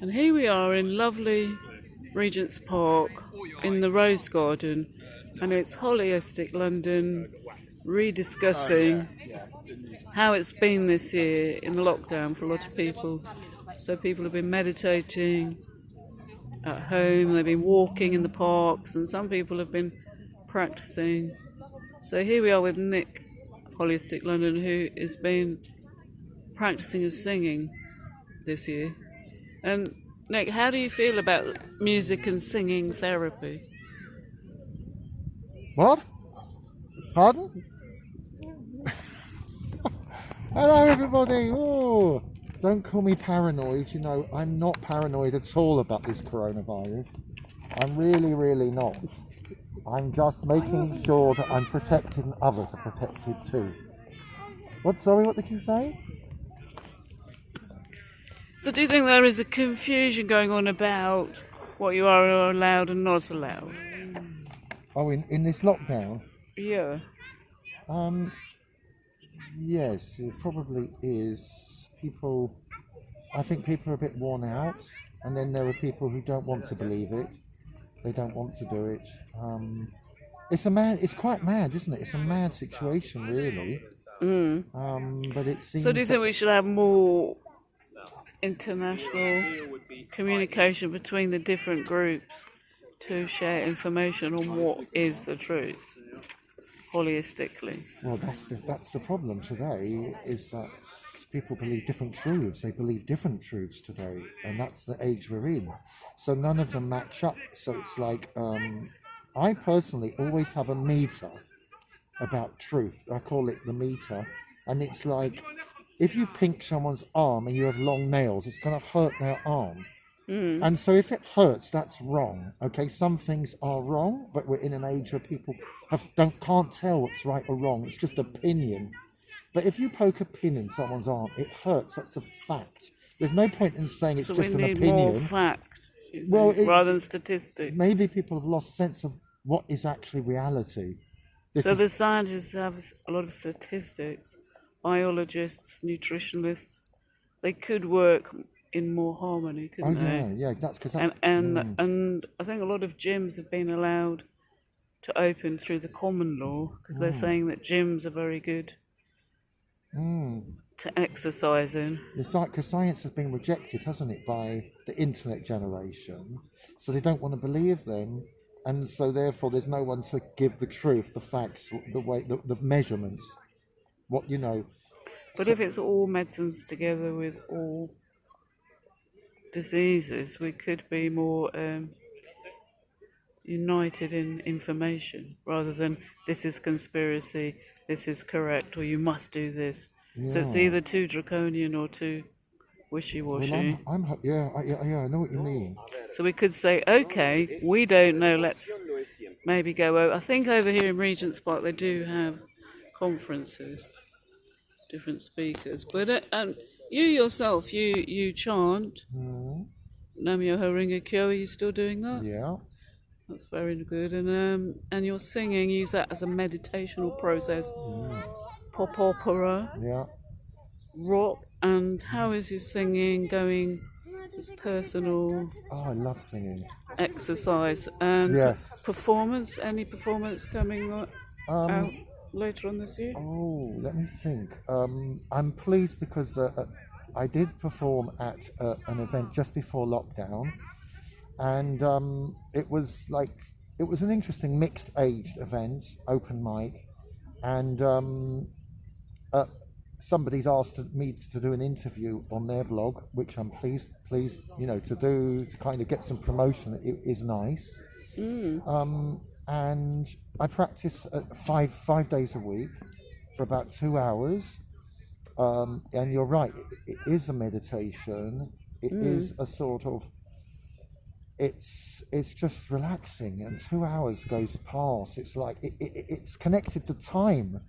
And here we are in lovely Regent's Park in the Rose Garden, and it's Holistic London rediscussing how it's been this year in the lockdown for a lot of people. So people have been meditating at home, they've been walking in the parks, and some people have been practicing. So here we are with Nick, Holistic London, who has been practicing his singing this year. And Nick, how do you feel about music and singing therapy? What? Pardon? Hello, everybody. Oh, don't call me paranoid. You know, I'm not paranoid at all about this coronavirus. I'm really, really not. I'm just making sure that I'm protected and others are protected too. What? Sorry, what did you say? So do you think there is a confusion going on about what you are allowed and not allowed? Oh, in this lockdown? Yeah. Yes, it probably is. I think people are a bit worn out, and then there are people who don't want to believe it. They don't want to do it. It's quite mad, isn't it? It's a mad situation, really. But it seems. So do you think we should have more international communication between the different groups to share information on what is the truth, holistically? Well, that's the problem today, is that people believe different truths. They believe different truths today, and that's the age we're in. So none of them match up. So it's like, I personally always have a meter about truth. I call it the meter, and it's like, if you pinch someone's arm and you have long nails, it's going to hurt their arm. And so if it hurts, that's wrong. Okay, some things are wrong, but we're in an age where people can't tell what's right or wrong. It's just opinion. But if you poke a pin in someone's arm, it hurts. That's a fact. There's no point in saying it's So just we an need opinion. more fact, rather than statistics. Maybe people have lost sense of what is actually reality. So the scientists have a lot of statistics, biologists, nutritionists. They could work in more harmony, couldn't they? Yeah. That's because And I think a lot of gyms have been allowed to open through the common law because they're saying that gyms are very good to exercise in. It's like, because science has been rejected, hasn't it, by the internet generation, so they don't want to believe them, and so therefore there's no one to give the truth, the facts, the measurements, what you know. But if it's all medicines together with all diseases, we could be more united in information rather than this is conspiracy, this is correct, or you must do this. So it's either too draconian or too wishy-washy. Well, I know what you mean. So we could say, okay, we don't know, let's maybe go over. I think over here in Regent's Park they do have conferences, different speakers. But you yourself, you chant Nam-myoho Renge-kyo. Are you still doing that? Yeah. That's very good. And you're singing, use that as a meditational process. Pop opera. Yeah. Rock. And how is your singing going? It's personal. Oh, I love singing. Exercise and Yes. performance. Any performance coming out later on this year? Oh, let me think. I'm pleased because I did perform at an event just before lockdown, and it was an interesting mixed aged event, open mic, and somebody's asked me to do an interview on their blog, which I'm pleased, to do, to kind of get some promotion. It is nice. And I practice 5 days a week for about 2 hours. And you're right, it is a meditation. It is a sort of, it's just relaxing, and 2 hours goes past. It's like it's connected to time,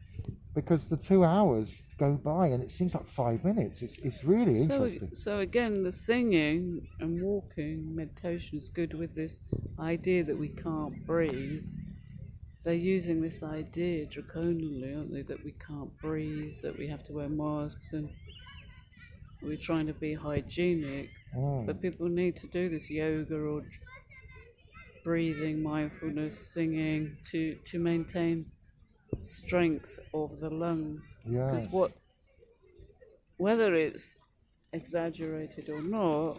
because the 2 hours go by and it seems like 5 minutes. It's really interesting. So again, the singing and walking meditation is good with this idea that we can't breathe. They're using this idea draconianly, aren't they, that we can't breathe, that we have to wear masks, and we're trying to be hygienic, but people need to do this yoga or breathing, mindfulness, singing to maintain strength of the lungs. Because Yes. whether it's exaggerated or not,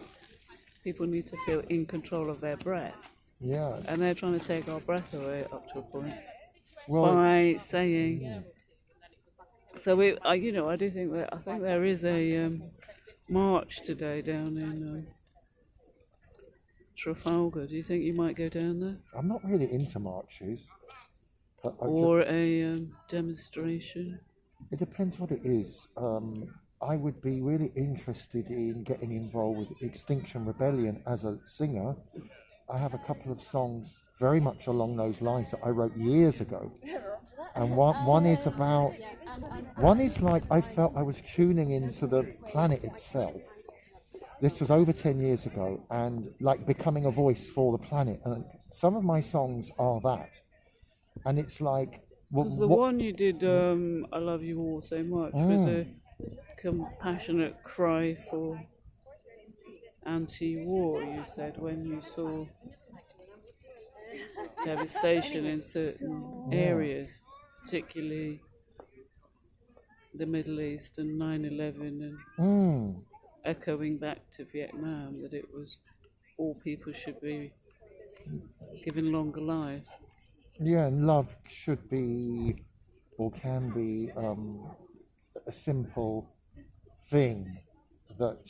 people need to feel in control of their breath, Yes. and they're trying to take our breath away up to a point Well, by saying. So I do think that I think there is a march today down in Trafalgar. Do you think you might go down there, I'm not really into marches, but or a demonstration? it depends what it is. I would be really interested in getting involved with Extinction Rebellion as a singer. I have a couple of songs very much along those lines that I wrote years ago. And one is about, one is like I felt I was tuning into the planet itself. This was over 10 years ago, and like becoming a voice for the planet. And some of my songs are that. And it's like, Because the one you did, I Love You All So Much, was a compassionate cry for anti-war, you said, when you saw devastation in certain areas, particularly the Middle East and 9/11, and echoing back to Vietnam, that it was all people should be given longer life. yeah, and love should be or can be a simple thing that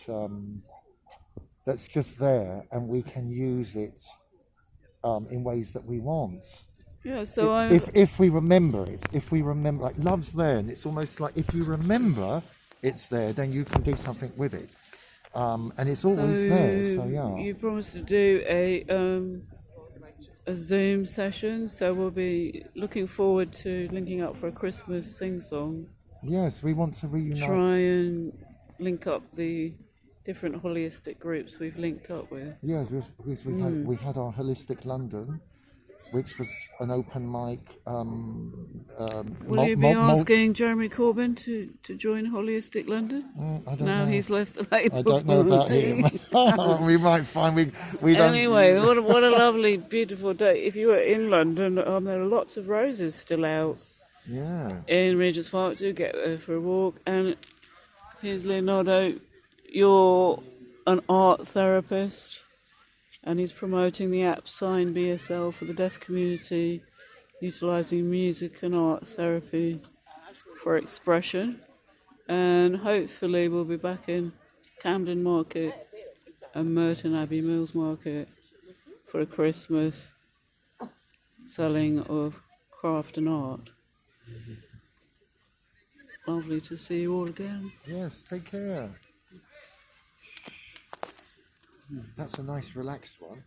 that's just there, and we can use it in ways that we want. Yeah, so If we remember it, if we remember, like love's there, and it's almost like if you remember it's there, then you can do something with it, and it's always there. So yeah, you promised to do a Zoom session, so we'll be looking forward to linking up for a Christmas sing-song. yes, we want to reunite. Try and link up the different holistic groups we've linked up with. Yes, we had our Holistic London, which was an open mic. Will you be asking Jeremy Corbyn to join Holistic London? I don't Now know. he's left the Labour I don't know about Party. him. We might find we don't. Anyway, what a lovely, beautiful day. If you were in London, there are lots of roses still out Yeah. in Regent's Park. Do get there for a walk. And here's Leonardo. You're an art therapist, and he's promoting the app Sign BSL for the deaf community, utilising music and art therapy for expression. And hopefully we'll be back in Camden Market and Merton Abbey Mills Market for a Christmas selling of craft and art. Lovely to see you all again. Yes. Take care. That's a nice relaxed one.